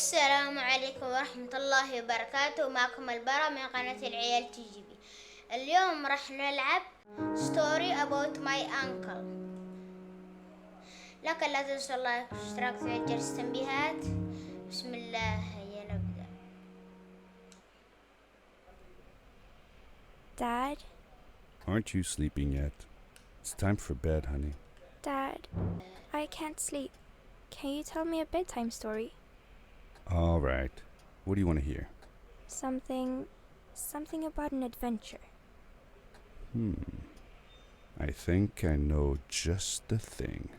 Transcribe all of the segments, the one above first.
السلام عليكم ورحمة الله وبركاته. معكم البرا من قناة العيال تجي بي. اليوم راح نلعب ستوري ابوت ماي انكل. لكن لا تنسوا اللايك والاشتراك في جرس التنبيهات. بسم الله، هيا نبدأ. Dad? Aren't you sleeping yet? It's time for bed, honey. Dad, I can't sleep. Can you tell me a bedtime story? All right. What do you want to hear? Something about an adventure. I think I know just the thing.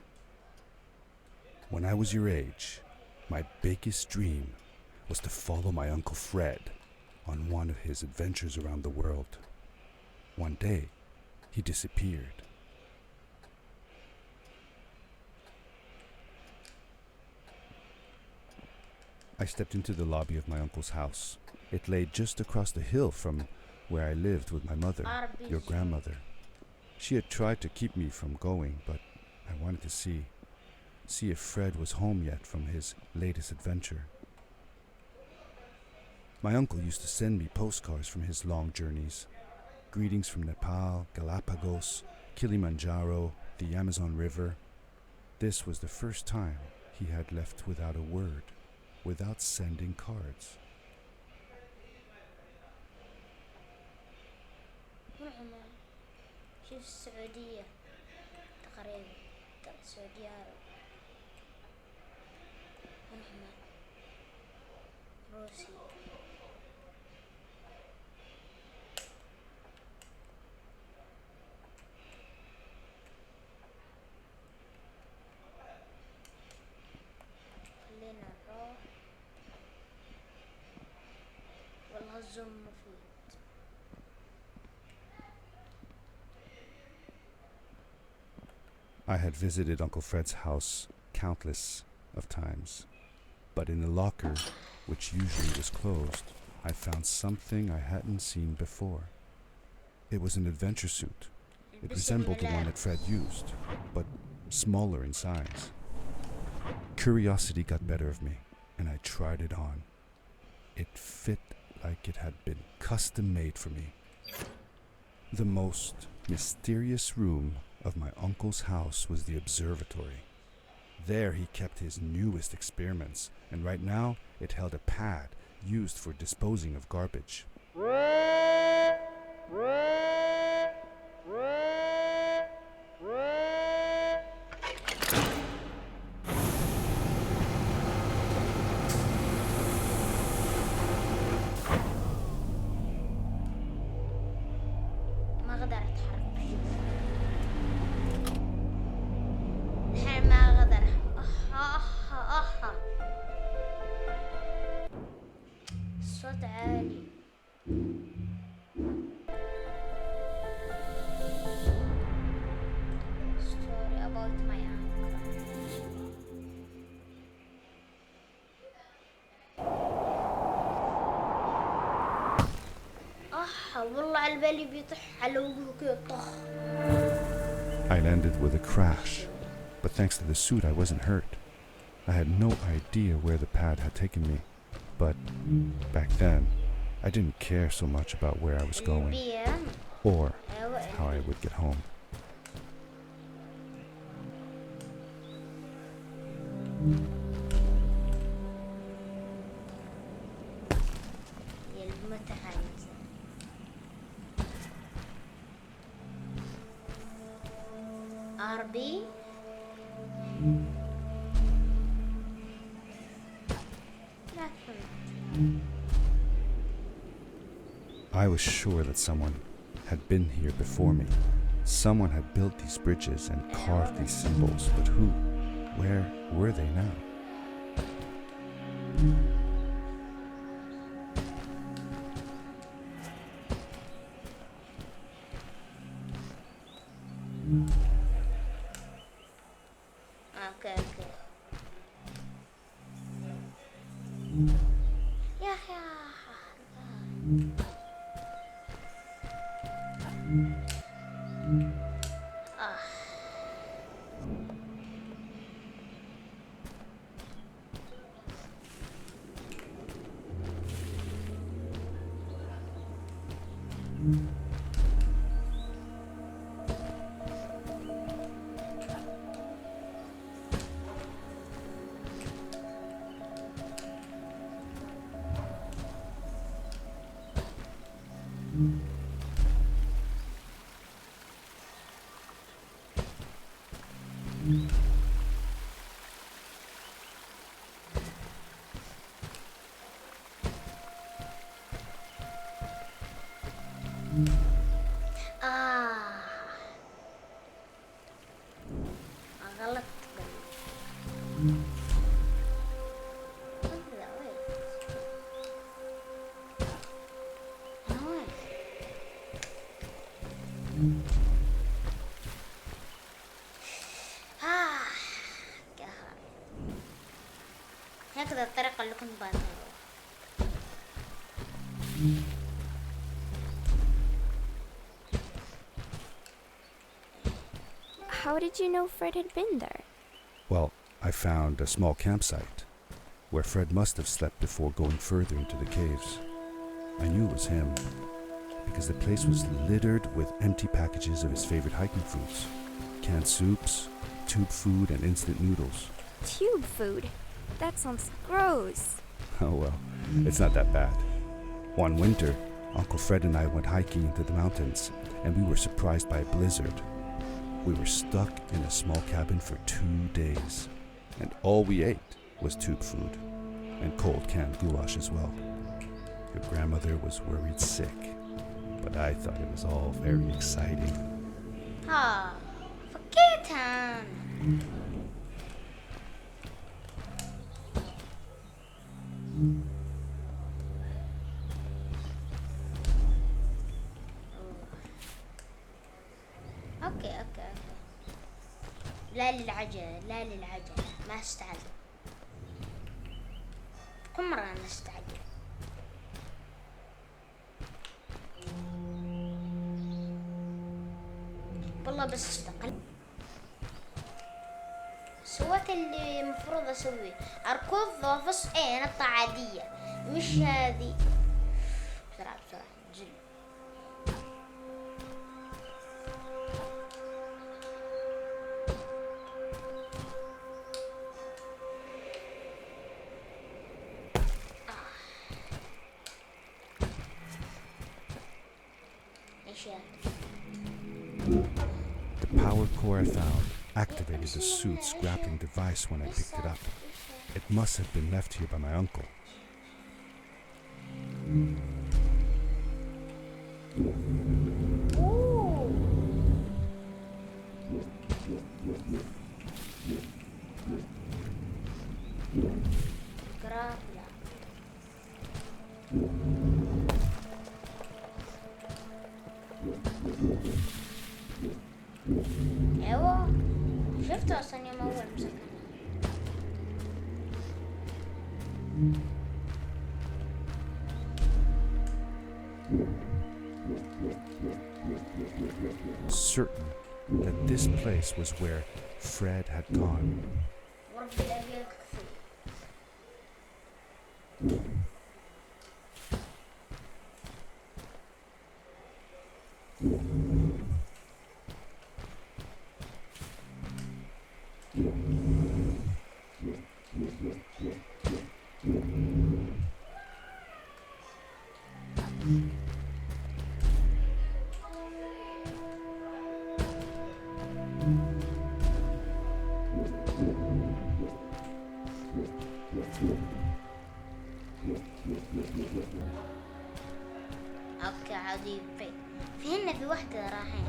When I was your age, my biggest dream was to follow my Uncle Fred on one of his adventures around the world. One day, he disappeared. I stepped into the lobby of my uncle's house. It lay just across the hill from where I lived with my mother, your grandmother. She had tried to keep me from going, but I wanted to see if Fred was home yet from his latest adventure. My uncle used to send me postcards from his long journeys. Greetings from Nepal, Galapagos, Kilimanjaro, the Amazon River. This was the first time he had left without a word, without sending cards. شوف السعودية تقريبا السعودية روسيا. خلينا نروح والله الزوم مفيد. I had visited Uncle Fred's house countless of times, but in the locker, which usually was closed, I found something I hadn't seen before. It was an adventure suit. It resembled the one that Fred used, but smaller in size. Curiosity got better of me, and I tried it on. It fit like it had been custom made for me. The most mysterious room of my uncle's house was the observatory. There he kept his newest experiments, and right now it held a pad used for disposing of garbage. ما اقدر اتحرك الحين، ما اقدر. الصوت عالي. Story about my uncle. والله على بالي بيطح على وجهه كده طخ. I landed with a crash, but thanks to the suit I wasn't hurt. I had no idea where the pad had taken me, but back then I didn't care so much about where I was going or how I would get home. RB I was sure that someone had been here before me. Someone had built these bridges and carved these symbols, but who? Where were they now? اوكي يا اخي غلط. هكذا الطريقة اللي كنت بانتظرها. How did you know Fred had been there? Well, I found a small campsite where Fred must have slept before going further into the caves. I knew it was him because the place was littered with empty packages of his favorite hiking foods, canned soups, tube food, and instant noodles. Tube food? That sounds gross. Oh well, it's not that bad. One winter, Uncle Fred and I went hiking into the mountains, and we were surprised by a blizzard. We were stuck in a small cabin for 2 days, and all we ate was tube food, and cold canned goulash as well. Your grandmother was worried sick, but I thought it was all very exciting. فكيتها. اوكي. لا للعجلة، لا للعجلة، ما استعجل. كل مرة أنا استعجل. والله بس استقل. سويت اللي مفروض أسويه، أركض وأفص. أنا نطة عادية مش هذه. بسرعة جل. The power core I found activated the suit's grappling device when I picked it up. It must have been left here by my uncle. ايوه شفته اصلا يوم اول مسكنا. Certain that this place was where Fred had gone. وربي الابيض كثير. اوكي عادي. فيهن في وحدة رايحين.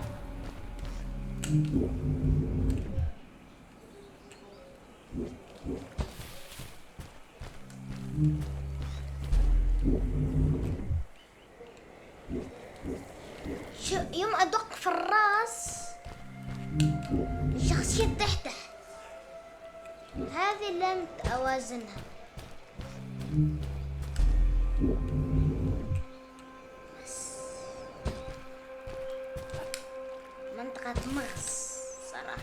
شو يوم ادق في الراس الشخصية تحت هذه لم اوازنها. منطقة مغص صراحة.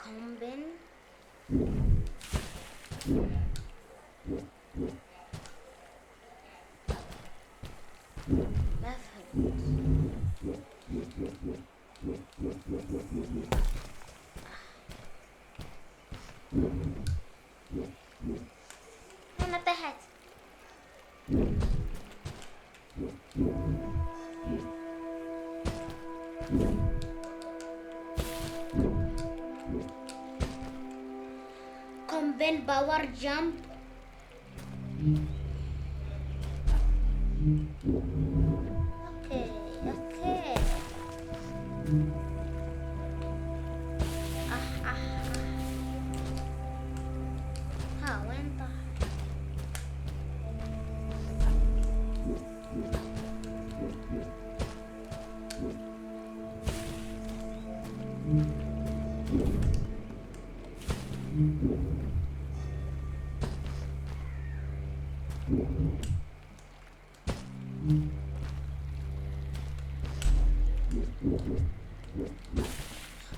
كومبن ما فهمت. أنا طحت. باور جامب. اوكي اوكي. ها وين طاح؟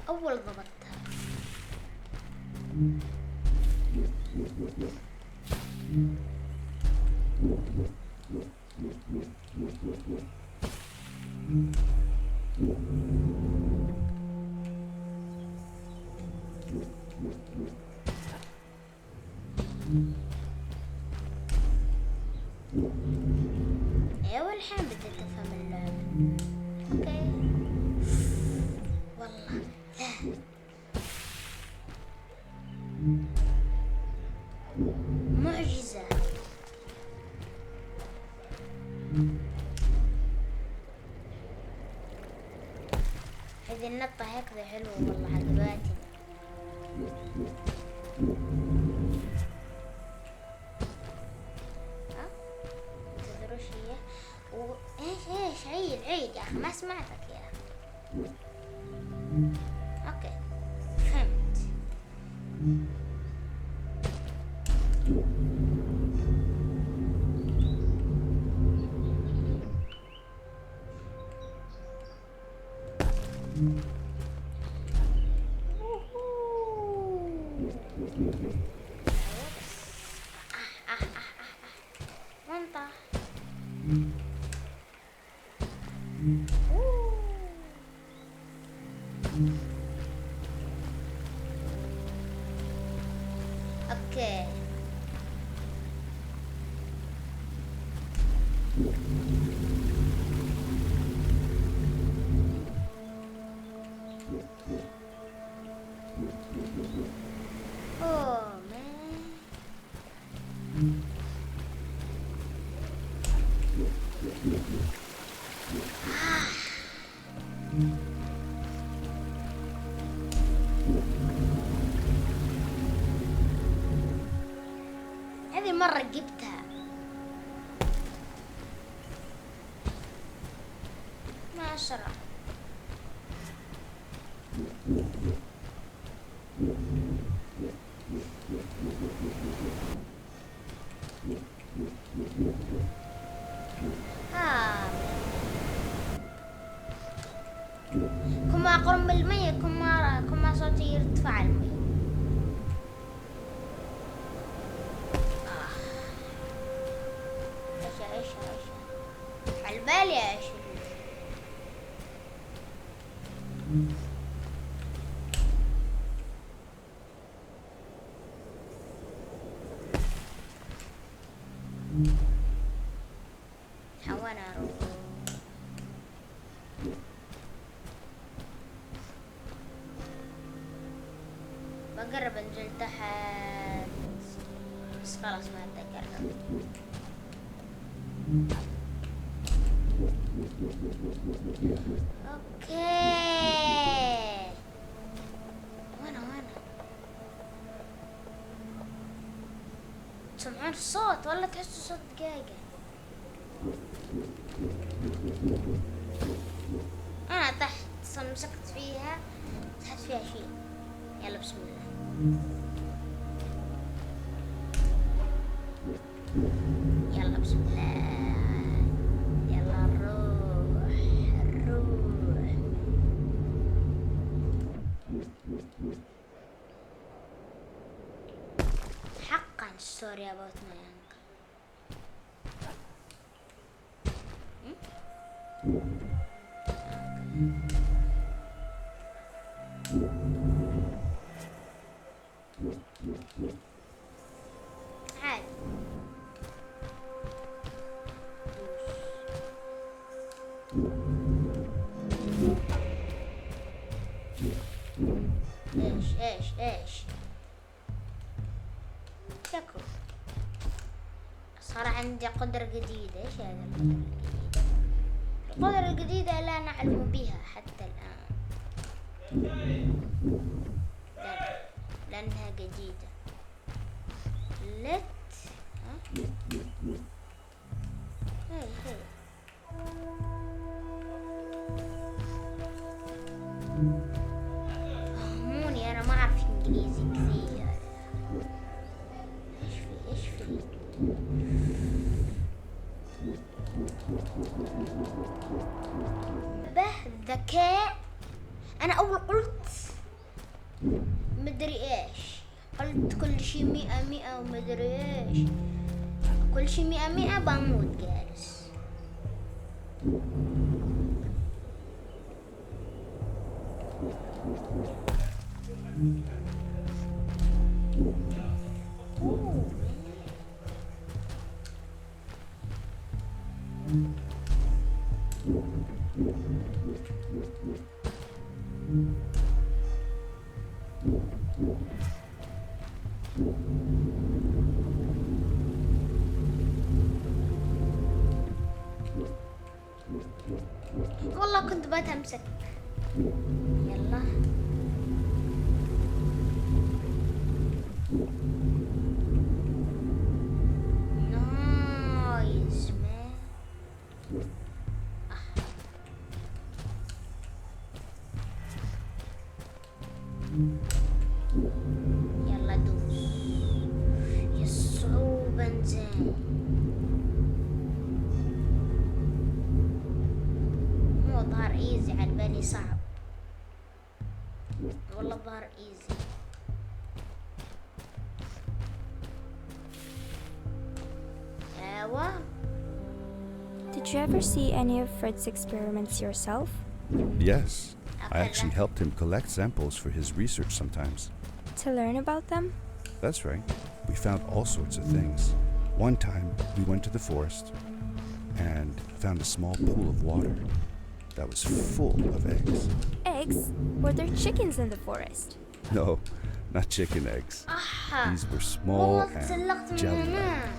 أول ضبطتها. أيوة الحين بدأت أفهم اللعبة. أوكي والله لا معجزة. هذه النطة هكذا حلوة والله عجبتني. تدري وش هي؟ ايش عيد يا اخي ما سمعتك يا اخي. اوكي فهمت. منطق. اوكي اوه مان. هذه مرة جبتها ما أسرع. كما أقرب من المية كما صوتي يرتفع المية. ايش عالبالي ايش حوانا اروح. بقرب انزل تحت بس خلاص ما اتذكر. اوكي وانا تسمعون الصوت ولا تحسوا صوت دقيقة؟ انا تحت مسكت فيها تحت فيها شيء. يلا بسم الله. يلا بسم الله. يلا نروح. حقا ستوري ابوت ماي انكل. عالي. ايش عندي قدرة جديدة. إيش هذا القدرة الجديدة؟ القدرة الجديدة لا نعلم بها حتى الآن لأنها جديدة. هي فهموني، أنا ما أعرف إنجليزي كثير. إيش في ذكاء. أنا أول قلت مدري إيش، قلت كل شي 100 ومدري إيش، كل شي 100 بموت جالس. والله كنت بتمسك. يلا نايس مان. يلا دوس. يا الصعوبة زين. مو ظهر ايزي، على بالي صعب. والله ظهر ايزي. ايوه. Did you ever see any of Fred's experiments yourself? Yes, I actually helped him collect samples for his research sometimes. To learn about them? That's right. We found all sorts of things. One time, we went to the forest and found a small pool of water that was full of eggs. Eggs? Were there chickens in the forest? No, not chicken eggs. These were small and jelly-like.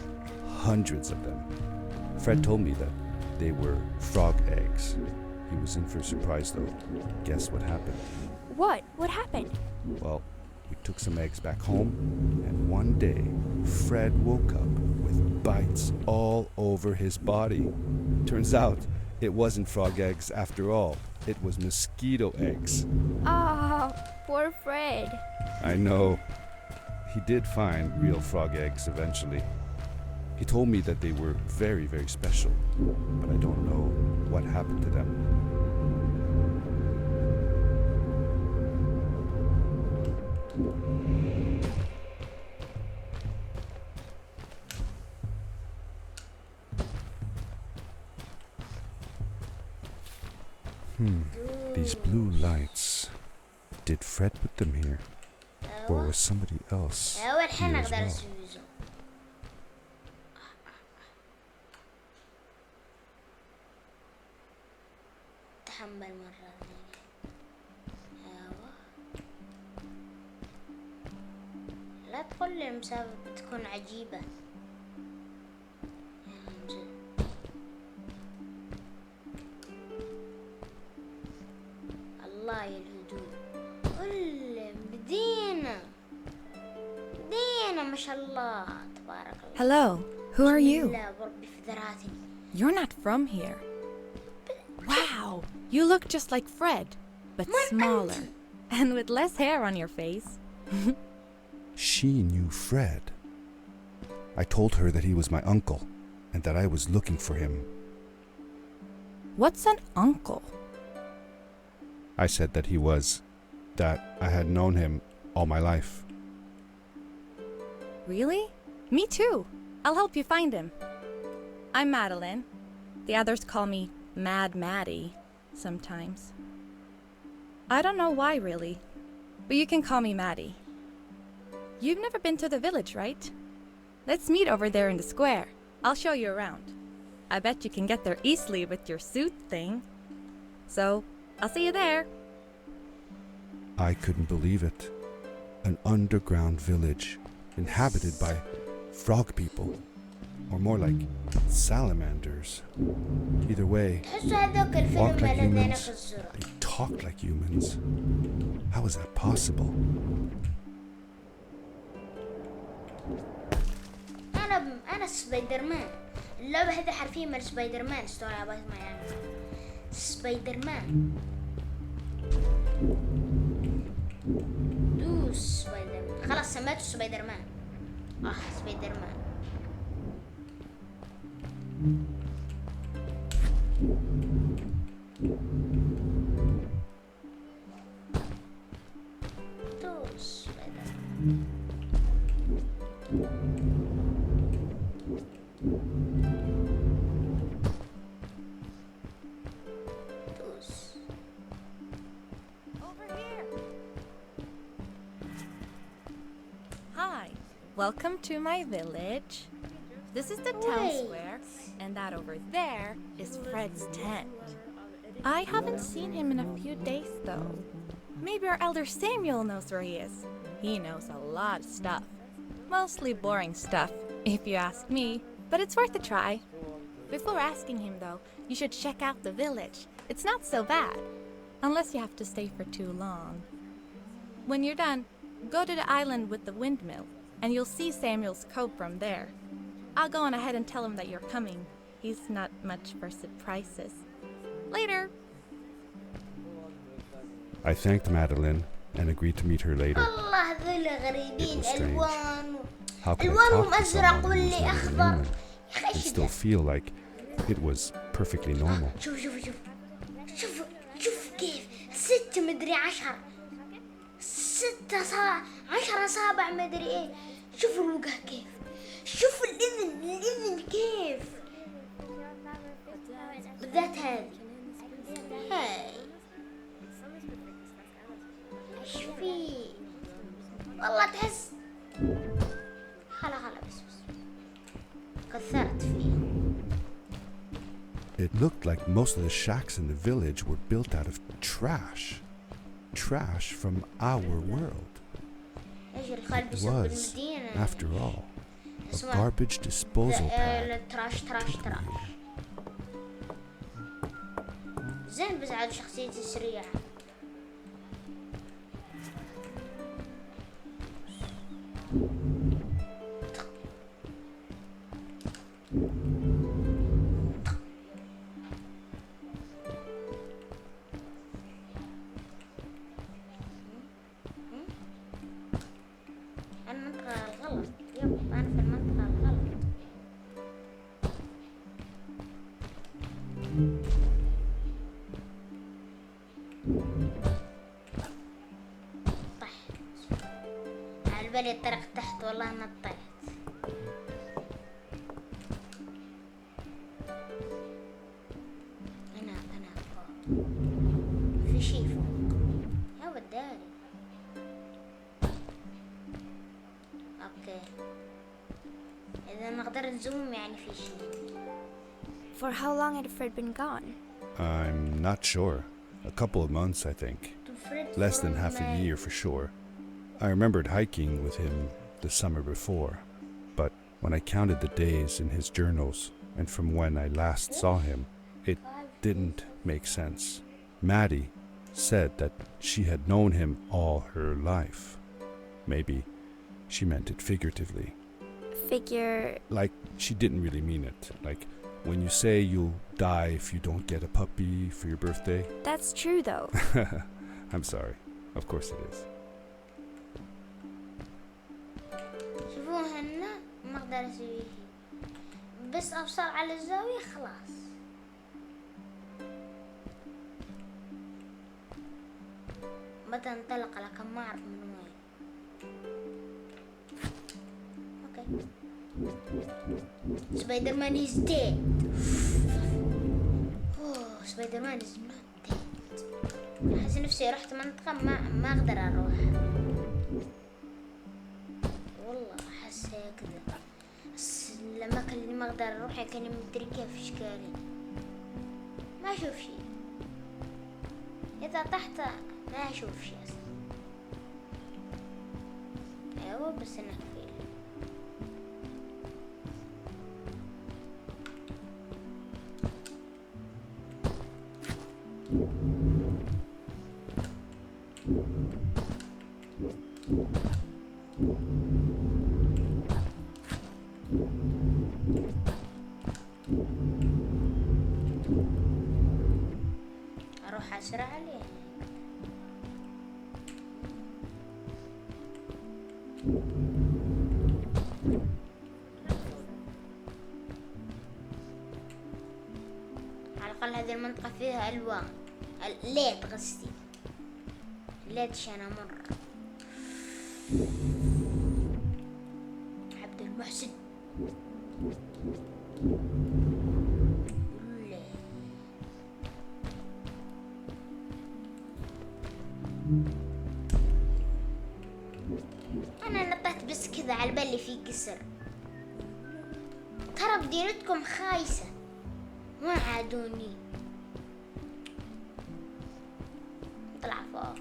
Hundreds of them. Fred told me that they were frog eggs. He was in for a surprise though. Guess what happened? What? What happened? Well, we took some eggs back home, and one day, Fred woke up with bites all over his body. Turns out, it wasn't frog eggs after all. It was mosquito eggs. Oh, poor Fred. I know. He did find real frog eggs eventually. He told me that they were very, very special, but I don't know what happened to them. These blue lights. Did Fred put them here? Or was somebody else here as well? تحمل مرة ثانية. لا تقول لي المسابقة بتكون عجيبة. الله يا الهدوء. بدينا ما شاء الله تبارك الله. Hello, who are you? لا بربي في ذراتني. You're not from here. Wow, you look just like Fred, but smaller and with less hair on your face. She knew Fred. I told her that he was my uncle and that I was looking for him. What's an uncle? I said that he was, that I had known him all my life. Really? Me too. I'll help you find him. I'm Madeline. The others call me Mad Maddie sometimes. I don't know why really, but you can call me Maddie. You've never been to the village, right? Let's meet over there in the square. I'll show you around. I bet you can get there easily with your suit thing. So, I'll see you there. I couldn't believe it. An underground village inhabited by frog people. or more like salamanders. Either way, تحسوا هذوك الفيلم walk like الذين humans, في الزرع. they talk like humans. How is that possible? أنا سبايدر مان. اللعبة هذه حرفيا من سبايدر مان. ستوري ابوت ماي انكل. سبايدر مان. دوس سبايدر مان. خلاص سميته سبايدر مان. سبايدر مان. دوس سبايدر مان. Hi, welcome to my village. This is the town Wait. square, and that over there is Fred's tent. I haven't seen him in a few days though. Maybe our elder Samuel knows where he is. He knows a lot of stuff. Mostly boring stuff, if you ask me, but it's worth a try. Before asking him though, you should check out the village. It's not so bad, unless you have to stay for too long. When you're done, go to the island with the windmill, and you'll see Samuel's cove from there. I'll go on ahead and tell him that you're coming. He's not much for surprises. Later. I thanked Madeline and agreed to meet her later. الله هذول It غريبين was strange. ألوان. How could I ألوانهم talk to أزرق someone who was واللي not even أخضر. human يا أخي and إيش still ده؟ feel like it was perfectly normal? شوف كيف 6 مدري 10 10 أصابع مدري إيه. شوف الوجه كيف. شوف الإذن كيف. بالذات هذه. هاي. إيش فيه؟ والله تحس. خلا بس. كثرت فيه. It looked like most of the shacks in the village were built out of trash. Trash from our world. It was, after all, a garbage disposal pad. تراش. زين بس عاد شخصيتي سريعة. المنطقة الغلط. أنا في المنطقة الغلط. طح. على بالي الطريق تحت والله نطيت. هنا فوق. في شي فوق. يا وداري. اوكي. اذا نقدر نزوم يعني في شيء. For how long had Fred been gone? I'm not sure. A couple of months, I think. Less than half a year for sure. I remembered hiking with him the summer before, but when I counted the days in his journals and from when I last saw him, it didn't make sense. Maddie said that she had known him all her life. Maybe she meant it figuratively. Figure. Like she didn't really mean it. Like when you say you'll die if you don't get a puppy for your birthday. That's true though. I'm sorry. Of course it is. شوفوا هنا ما اقدر اسويه بس ابصر على الزاوية خلاص. متى انطلق لكن ما اعرف من وين. اوكي. سبايدر مان is dead. اوه سبايدر مان is not dead. احس نفسي رحت منطقة ما اقدر اروح. والله احس كذا. الاماكن اللي ما اقدر اروحها كاني مدري كيف اشكالي. ما اشوف شيء. اذا طحت ما اشوف شيء اصلا. ايوه بس انا كفيل. اروح اسرع عليه. على الاقل هذه المنطقة فيها الوان، الليت قصدي، الليت عشان امر. عبد المحسن انا نطيت بس كذا على بالي في قصر. ترى بدينتكم خايسة ما عادوني. طلع فوق.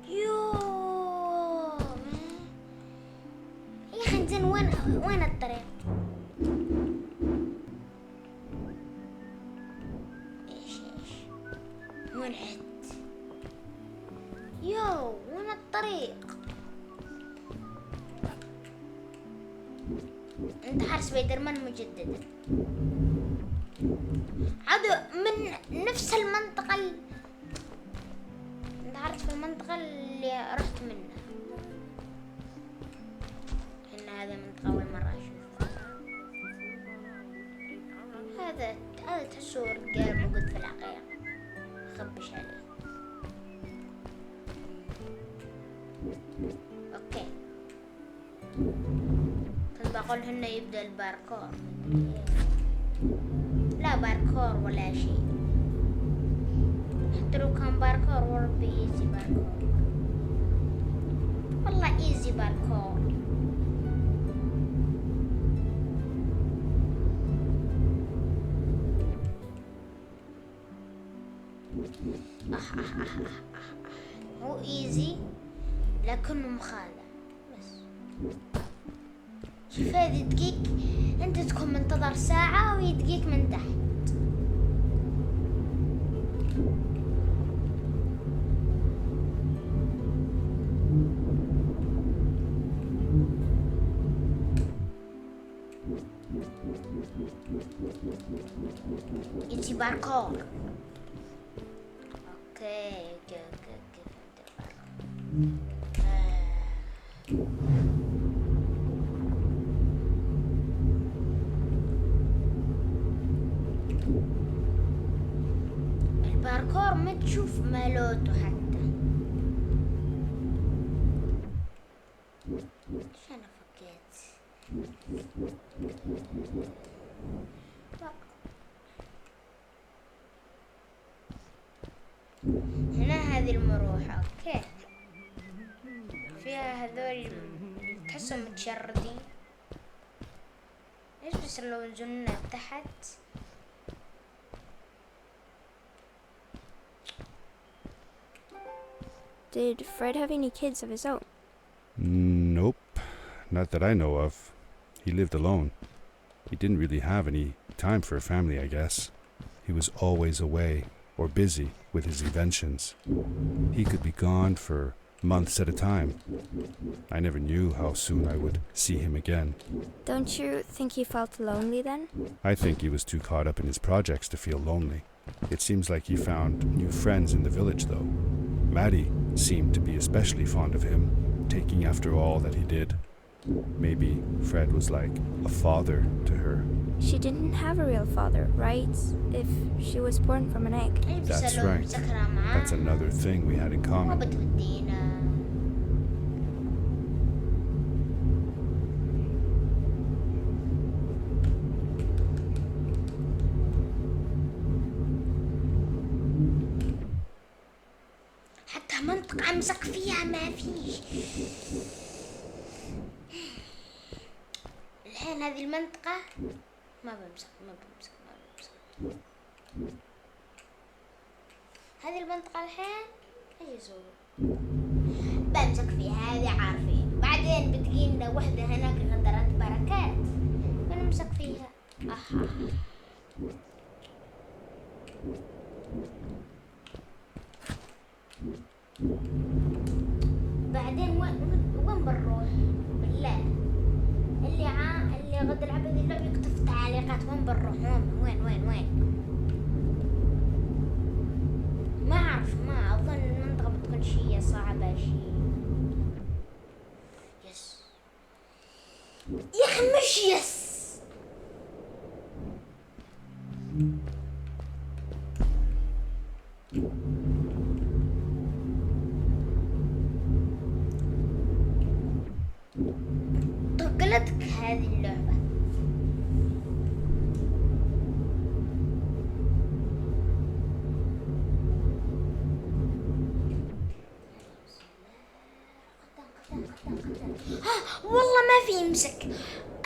يوه يا اخي زين، وين الطريق؟ ايش وين عدت؟ يو وين الطريق؟ انتحار سبايدر مان مجددا. عاد من نفس المنطقة انتحرت في المنطقة اللي رحت منها. إن هذه منطقة أول مرة أشوفها. هذا تحسه رجال موجود في الحقيقة، خبش عليه. اوكي كنت بقول هنا يبدأ الباركور. لا باركور ولا شيء، حتى لو كان باركور وربي ايزي باركور، والله ايزي باركور. هو ايزي لكنه مخادع بس. شوف هذه دقيق، انت تكون منتظر ساعة وهي دقيق من تحت. يجي باركور. اوكي كيف الباركور ما تشوف مالوته حتى. ايش انا فكيت؟ هنا هذه المروحة. اوكي فيها هذول تحسهم متشردين. ايش بس لو نزلنا تحت؟ Did Fred have any kids of his own? Nope, not that I know of. He lived alone. He didn't really have any time for a family, I guess. He was always away or busy with his inventions. He could be gone for months at a time. I never knew how soon I would see him again. Don't you think he felt lonely then? I think he was too caught up in his projects to feel lonely. It seems like he found new friends in the village, though. Maddie seemed to be especially fond of him, taking after all that he did. Maybe Fred was like a father to her. She didn't have a real father, right? If she was born from an egg. That's right. That's another thing we had in common. حتى منطقة أمسك فيها ما فيش. الحين هذه المنطقة ما بمسك. هذه المنطقة الحين ايش اسوي؟ بمسك فيها، هذه عارفين. بعدين بتجينا وحدة هناك غدرت بركات بنمسك فيها. بعدين وين بنروح بالله؟ اللي غد لعب هذه اللعبة يكتب في التعليقات وين بنروح، وين ما اعرف، ما اظن المنطقة بتكون شي صعبة شي. يس يا اخي مش يس. طقلتك هذه اللعبة. والله ما في يمسك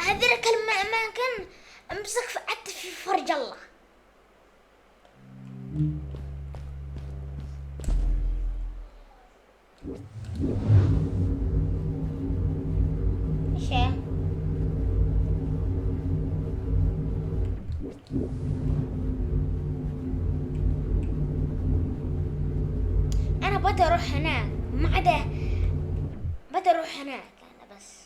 هذاك الأماكن، امسك حتى في فرج الله. ايش هي؟ انا بدي اروح هناك، ما عدا بدي اروح هناك انا بس.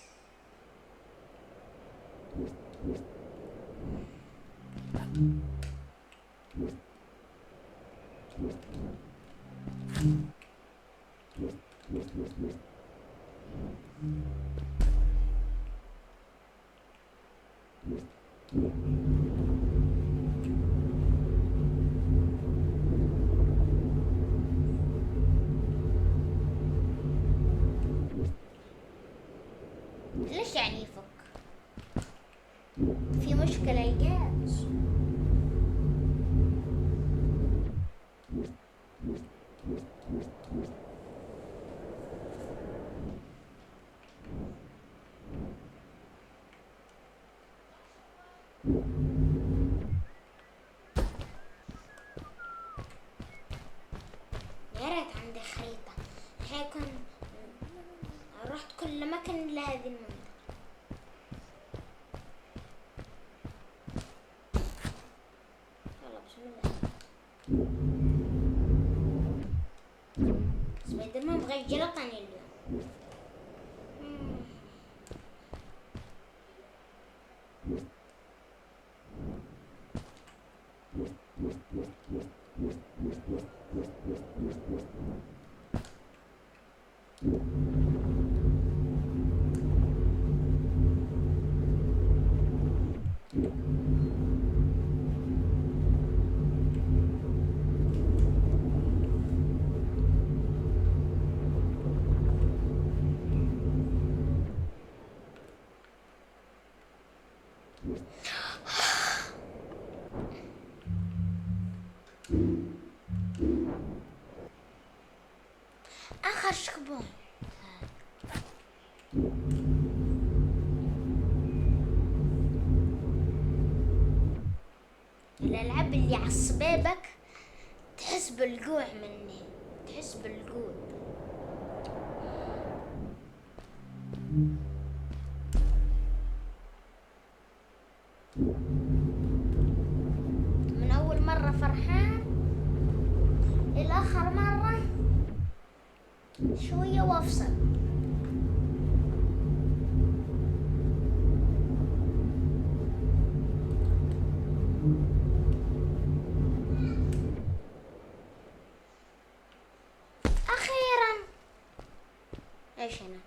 ليش يعني يفك؟ في مشكلة الجهاز. يا ريت عندي خريطة، حيكون رحت كل مكان إلا هذه المنطقة. يلا بسم الله. سبايدر مان بغى يجلطني اليوم. آخر شكبون الألعاب اللي عصبابك تحس بالجوع مني، تحس بالجوع. من أول مرة فرحان إلى آخر مرة شوية وافصل. أخيرا إيش هنا؟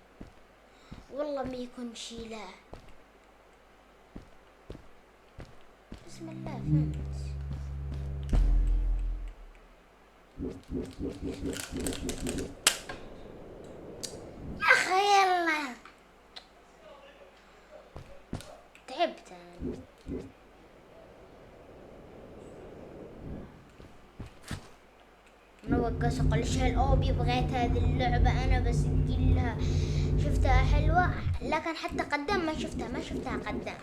والله ما يكون شي. لا بسم الله فهمت. يا أخي يلا تعبت أنا. وقص كل شيء الأوبي بغيت هذه اللعبة أنا بسجلها، شفتها حلوة لكن حتى قدام ما شفتها قدام،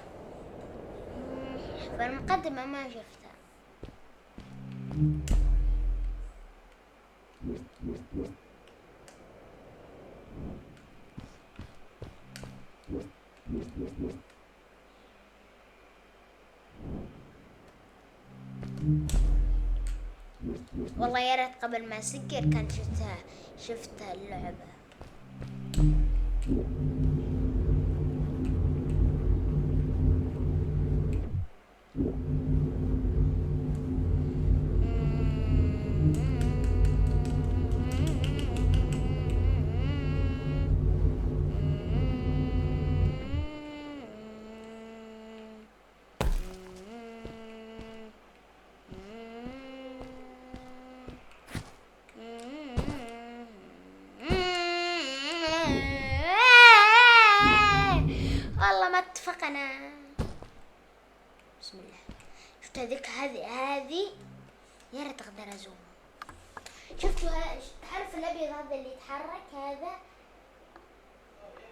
فالمقدمة ما شفتها. والله يا ريت قبل ما اسكر كان شفت اللعبة. والله ما اتفقنا. بسم الله. شفت هذيك هذه يا ريت اقدر ازوم. شفتوا تعرف الابيض هذا اللي يتحرك هذا؟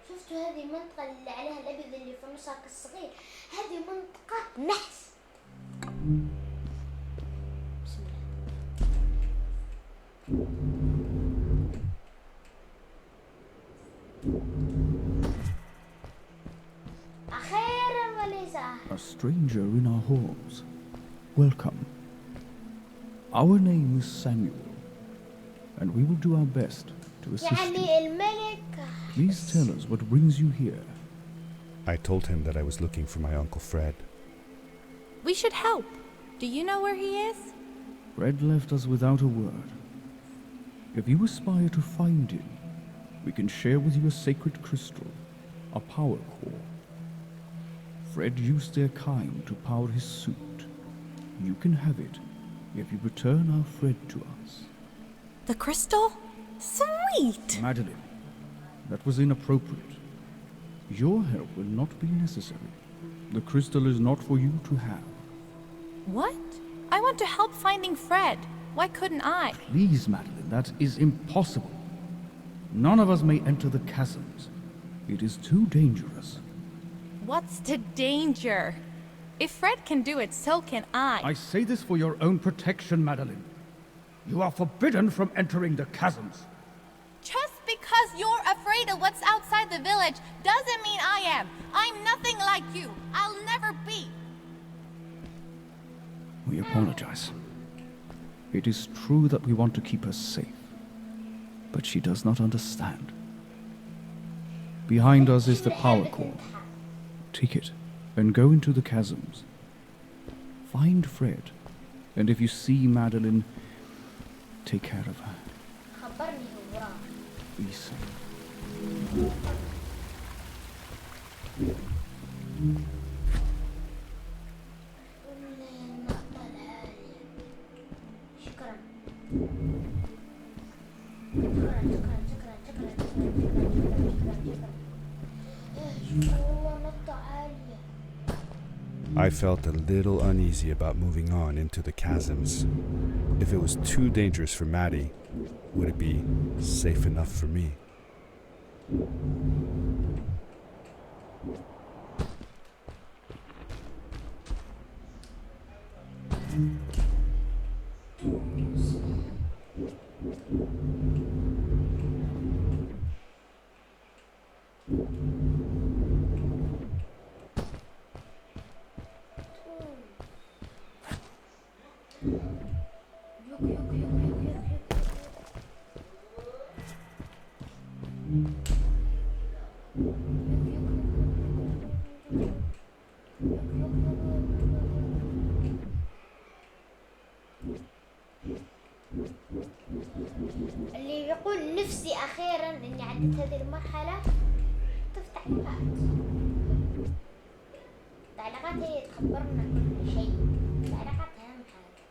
شفتوا هذه المنطقة اللي عليها الابيض اللي في النص الصغير؟ هذه منطقة نحس. بسم الله. أخيرا وليس A stranger in our halls. Welcome. Our name is Samuel, and we will do our best to assist you. يعني الملك. Please tell us what brings you here. I told him that I was looking for my Uncle Fred. We should help. Do you know where he is? Fred left us without a word. If you aspire to find him, we can share with you a sacred crystal, a power core. Fred used their kind to power his suit. You can have it if you return our Fred to us. The crystal? Sweet! Madeline, that was inappropriate. Your help will not be necessary. The crystal is not for you to have. What? I want to help finding Fred. Why couldn't I? Please, Madeline, that is impossible. None of us may enter the chasms. It is too dangerous. What's the danger? If Fred can do it, so can I. I say this for your own protection, Madeline. You are forbidden from entering the chasms. Just because you're afraid of what's outside the village doesn't mean I am. I'm nothing like you. I'll never be. We apologize. It is true that we want to keep her safe, but she does not understand. Behind us is the power core. Take it and go into the chasms. Find Fred, and if you see Madeline, take care of her. خبرني هو. Be safe. شكرا. I felt a little uneasy about moving on into the chasms. If it was too dangerous for Maddie, would it be safe enough for me? اللي يقول نفسي أخيرا إني عديت هذه المرحلة. تفتح تعليقات هي تخبرنا كل شيء. تعليقات أهم حاجة.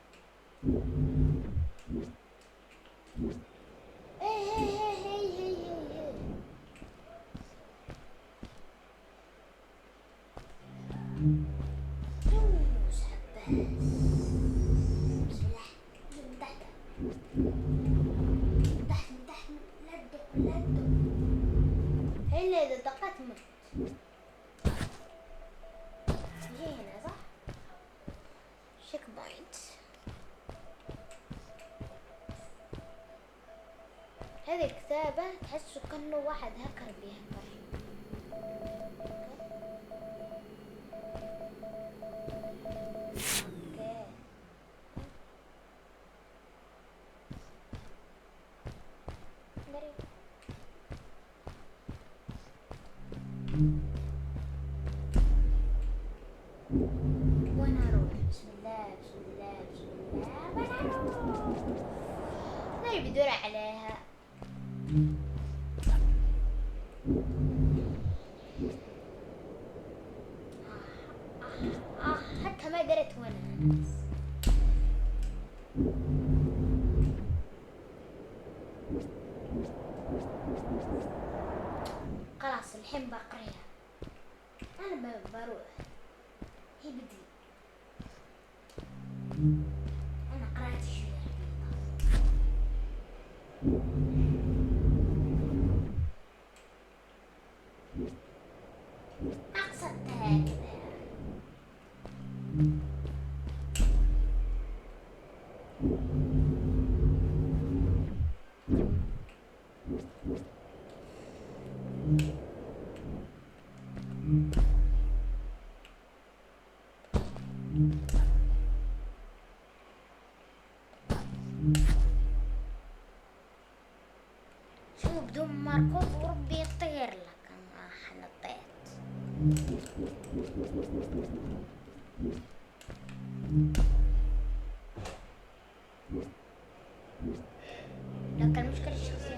هلا إذا دقت مت. هي هنا صح؟ شيك بوينت. هذه الكتابة تحسه كأنه واحد هكر بيهكر. اللي بيدور عليها. حتى ما دريت وين. خلاص الحين بقريها. انا بروح. هي بدي. انا قرأت شوية. أقصدتها كذا. شو بدون مركوب وربي يطير لك. أنا حنطيت. لكن المشكلة الشخصية.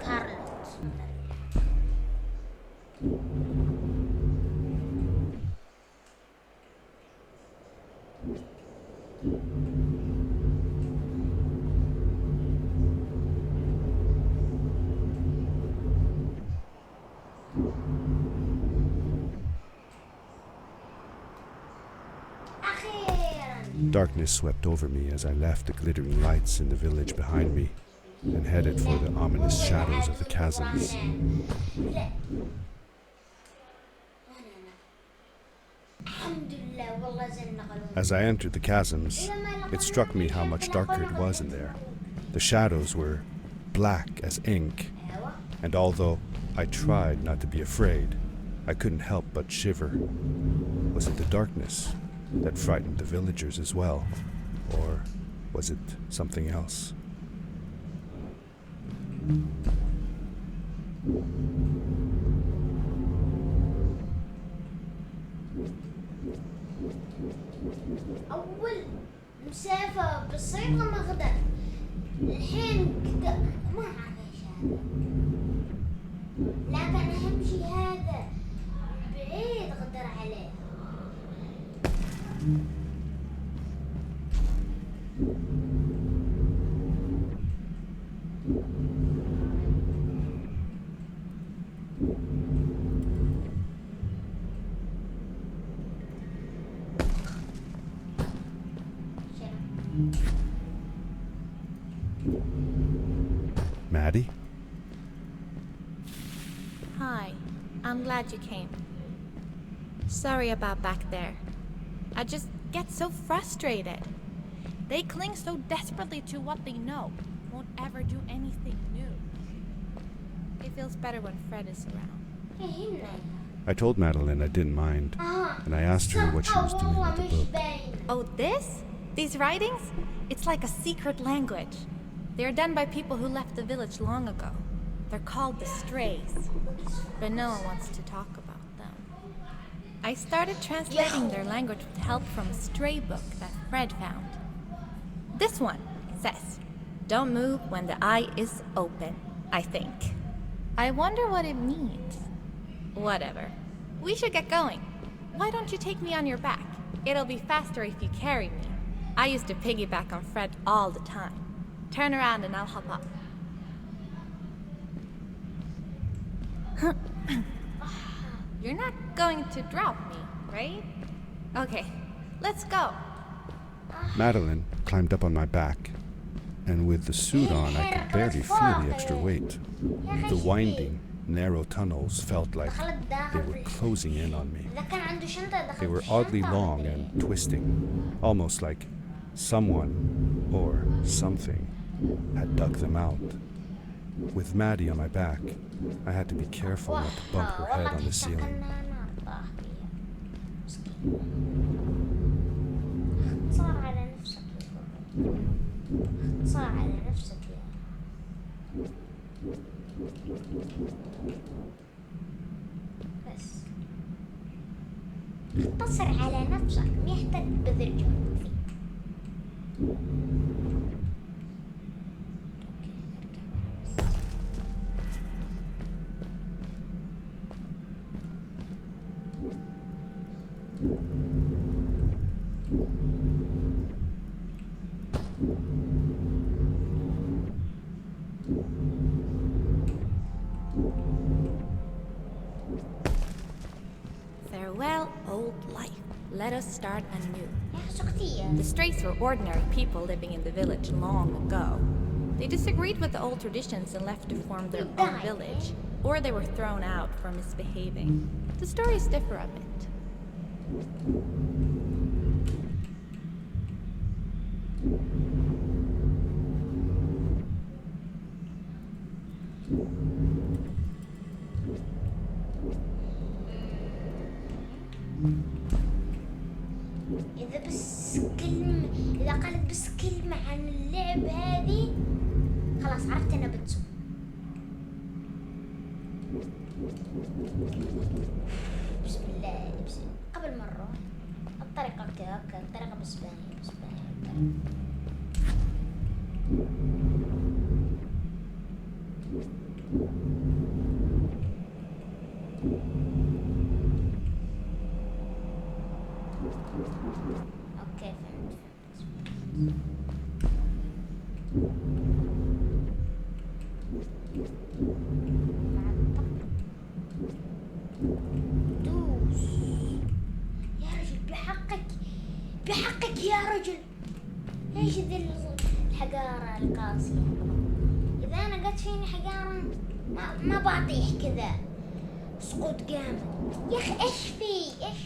كارلوت. Darkness swept over me as I left the glittering lights in the village behind me and headed for the ominous shadows of the chasms. As I entered the chasms, it struck me how much darker it was in there. The shadows were black as ink, and although I tried not to be afraid, I couldn't help but shiver. Was it the darkness that frightened the villagers as well, or was it something else? أول مسافة بسيطة مغدى. الحين كده ما أعرف إيش هذا، لكن أهم شي هذا بعيد غدر عليه. Maddie? Hi, I'm glad you came. Sorry about back there. I just get so frustrated. They cling so desperately to what they know, won't ever do anything new. It feels better when Fred is around. I told Madeline I didn't mind, and I asked her what she was doing with the book. Oh, this? These writings? It's like a secret language. They're done by people who left the village long ago. They're called the Strays, but no one wants to talk about them. I started translating their language with help from a stray book that Fred found. This one says, "Don't move when the eye is open," I think. I wonder what it means. Whatever. We should get going. Why don't you take me on your back? It'll be faster if you carry me. I used to piggyback on Fred all the time. Turn around and I'll hop up. You're not going to drop me, right? Okay, let's go. Madeline climbed up on my back, and with the suit on, I could barely feel the extra weight. The winding, narrow tunnels felt like they were closing in on me. They were oddly long and twisting, almost like someone or something had dug them out. With Maddie on my back, I had to be careful not to bump her head on the ceiling. بس اقتصر على نفسك، ما يحتاج تبذل جهد فيه. Farewell, old life. Let us start anew. يا شخصية. The Straits were ordinary people living in the village long ago. They disagreed with the old traditions and left to form their own village, or they were thrown out for misbehaving. The stories differ a bit. إذا قالت بس كلمة عن اللعب هذه خلاص عرفت أنا بتسوق. بسم الله قبل مرة الطريقة كذا الطريقة بسبانية. اوكي فهمت. دوس يا رجل بحقك يا رجل. ايش ذي الحجارة القاسية؟ اذا انا قد فيني حجارة ما بطيح كذا سقوط جامد. يا اخي ايش في ايش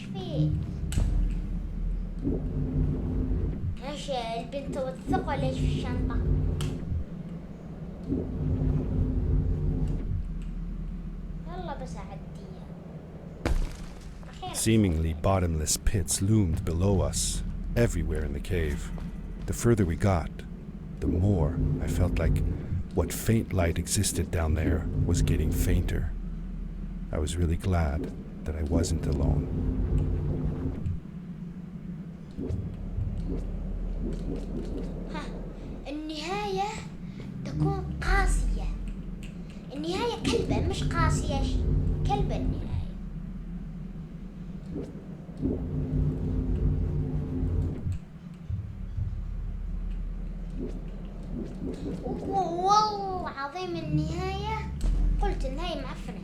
البنت والثقة ولا ايش في الشنطة؟ يلا بس اعديها. Seemingly bottomless pits loomed below us, everywhere in the cave. The further we got, the more I felt like what faint light existed down there was getting fainter. I was really glad that I wasn't alone. النهاية تكون قاسية. النهاية كلبة مش قاسية، كلبة النهاية. والله عظيم النهاية. قلت النهاية معفنة.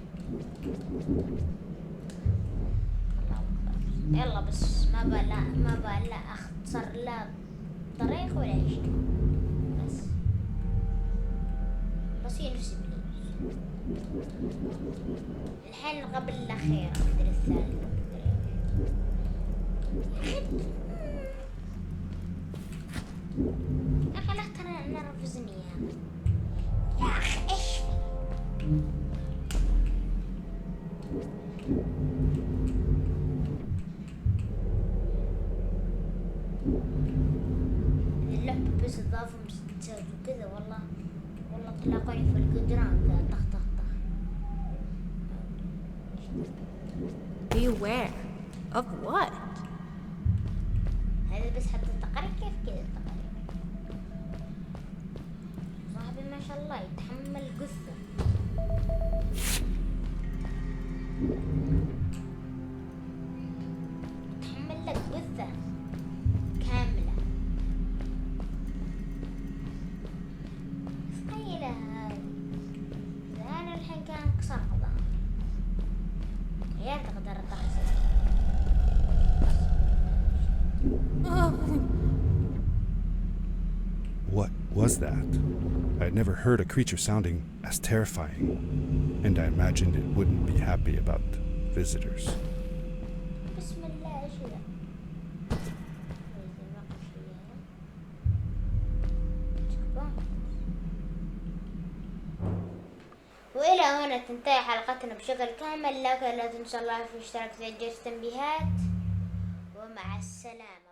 يلا بس ما بلا اختصر لا طريق ولا شيء. بس هي نفس البليز. الحين قبل الأخير مدري الثالث يا أخي لا تنرفزني يا أخي إيش اللعبة بس إضافة مسدسات وكذا. والله طلقوني في الجدران كذا طخ. Beware of what? هذا بس حتى تقرأ كيف كذا تقرأ. صاحبي ما شاء الله يتحمل قصة. يتحمل لك قصة كاملة. تخيل هاي إذا أنا الحين كان كسر قضاء يا تقدر تحصل. What was that? I had never heard a creature sounding as terrifying, and I imagined it wouldn't be happy about visitors. بسم الله ايش ذا؟ وإلى هنا تنتهي حلقتنا بشكل كامل، لكن لا تنسوا اللايك والاشتراك وتفعيل التنبيهات، ومع السلامة.